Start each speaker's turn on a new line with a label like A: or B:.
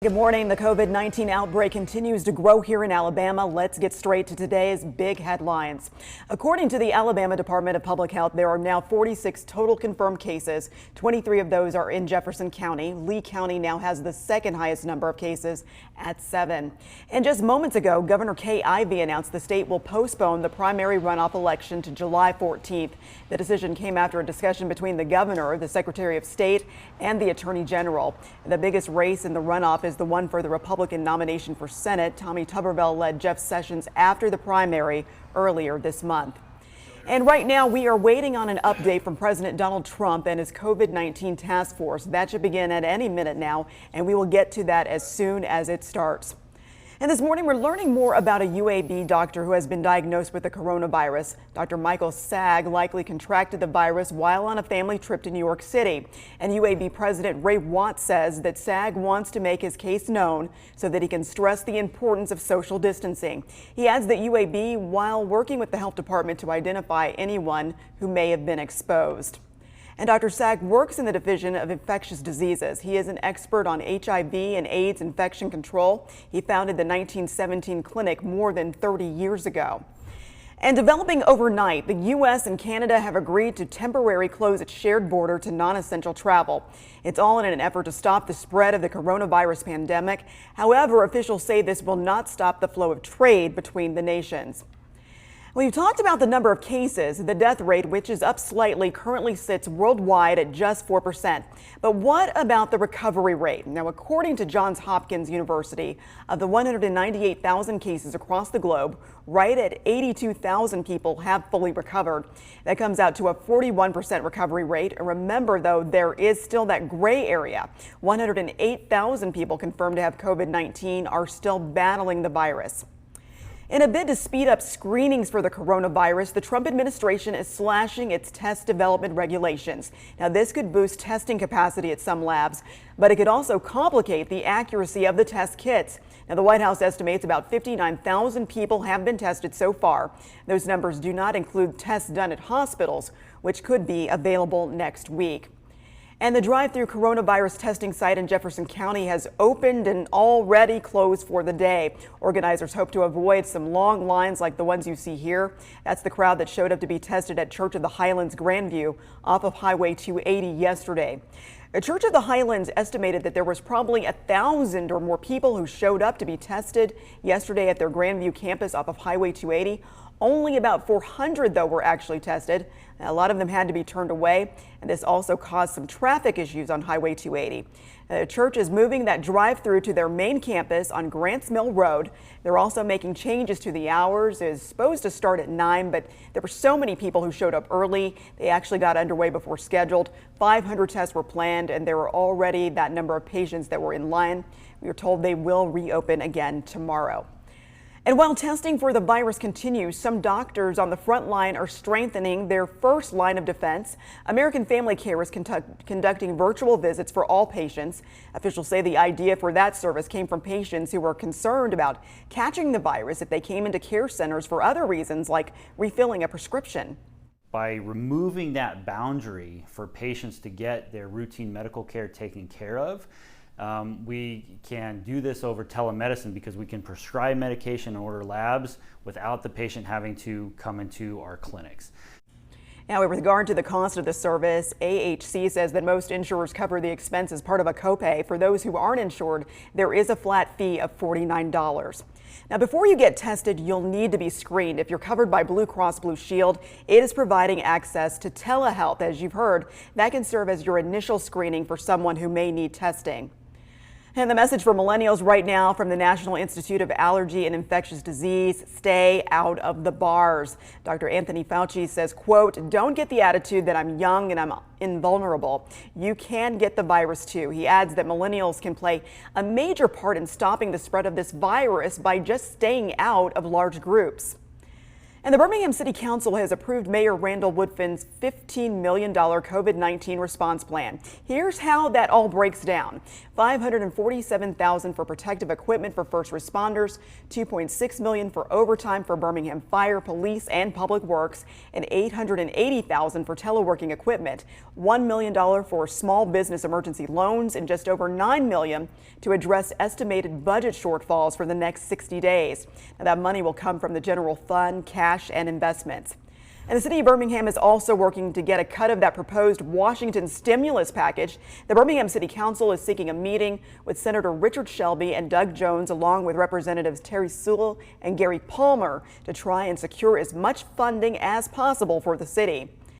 A: Good morning. The COVID-19 outbreak continues to grow here in Alabama. Let's get straight to today's big headlines. According to the Alabama Department of Public Health, there are now 46 total confirmed cases. 23 of those are in Jefferson County. Lee County now has the second highest number of cases at 7. And just moments ago, Governor Kay Ivey announced the state will postpone the primary runoff election to July 14th. The decision came after a discussion between the governor, the Secretary of State, and the Attorney General. The biggest race in the runoff is the one for the Republican nomination for Senate. Tommy Tuberville led Jeff Sessions after the primary earlier this month. And right now we are waiting on an update from President Donald Trump and his COVID-19 task force. That should begin at any minute now, and we will get to that as soon as it starts. And this morning, we're learning more about a UAB doctor who has been diagnosed with the coronavirus. Dr. Michael Sag likely contracted the virus while on a family trip to New York City. And UAB President Ray Watts says that Sag wants to make his case known so that he can stress the importance of social distancing. He adds that UAB, while working with the health department to identify anyone who may have been exposed. And Dr. Sag works in the Division of Infectious Diseases. He is an expert on HIV and AIDS infection control. He founded the 1917 clinic more than 30 years ago. And developing overnight, the U.S. and Canada have agreed to temporarily close its shared border to non-essential travel. It's all in an effort to stop the spread of the coronavirus pandemic. However, officials say this will not stop the flow of trade between the nations. We've talked about the number of cases. The death rate, which is up slightly, currently sits worldwide at just 4%. But what about the recovery rate? Now, according to Johns Hopkins University, of the 198,000 cases across the globe, right at 82,000 people have fully recovered. That comes out to a 41% recovery rate. And remember, though, there is still that gray area. 108,000 people confirmed to have COVID-19 are still battling the virus. In a bid to speed up screenings for the coronavirus, the Trump administration is slashing its test development regulations. Now, this could boost testing capacity at some labs, but it could also complicate the accuracy of the test kits. Now, the White House estimates about 59,000 people have been tested so far. Those numbers do not include tests done at hospitals, which could be available next week. And the drive-through coronavirus testing site in Jefferson County has opened and already closed for the day. Organizers hope to avoid some long lines like the ones you see here. That's the crowd that showed up to be tested at Church of the Highlands Grandview off of Highway 280 yesterday. The Church of the Highlands estimated that there was probably 1,000 or more people who showed up to be tested yesterday at their Grandview campus off of Highway 280. Only about 400, though, were actually tested. A lot of them had to be turned away, and this also caused some traffic issues on Highway 280. The church is moving that drive-through to their main campus on Grants Mill Road. They're also making changes to the hours. It's supposed to start at 9, but there were so many people who showed up early. They actually got underway before scheduled. 500 tests were planned, and there were already that number of patients that were in line. We are told they will reopen again tomorrow. And while testing for the virus continues, some doctors on the front line are strengthening their first line of defense. American Family Care is conducting virtual visits for all patients. Officials say the idea for that service came from patients who were concerned about catching the virus if they came into care centers for other reasons like refilling a prescription.
B: By removing that boundary for patients to get their routine medical care taken care of, we can do this over telemedicine because we can prescribe medication and order labs without the patient having to come into our clinics.
A: Now, with regard to the cost of the service, AHC says that most insurers cover the expense as part of a copay. For those who aren't insured, there is a flat fee of $49. Now, before you get tested, you'll need to be screened. If you're covered by Blue Cross Blue Shield, it is providing access to telehealth. As you've heard, that can serve as your initial screening for someone who may need testing. And the message for millennials right now from the National Institute of Allergy and Infectious Disease: stay out of the bars. Dr. Anthony Fauci says, quote, "Don't get the attitude that I'm young and I'm invulnerable. You can get the virus too." He adds that millennials can play a major part in stopping the spread of this virus by just staying out of large groups. And the Birmingham City Council has approved Mayor Randall Woodfin's $15 million COVID-19 response plan. Here's how that all breaks down. $547,000 for protective equipment for first responders, $2.6 million for overtime for Birmingham Fire, Police, and Public Works, and $880,000 for teleworking equipment, $1 million for small business emergency loans, and just over $9 million to address estimated budget shortfalls for the next 60 days. Now, that money will come from the general fund, cash, and investments. And the city of Birmingham is also working to get a cut of that proposed Washington stimulus package. The Birmingham City Council is seeking a meeting with Senator Richard Shelby and Doug Jones, along with Representatives Terry Sewell and Gary Palmer, to try and secure as much funding as possible for the city.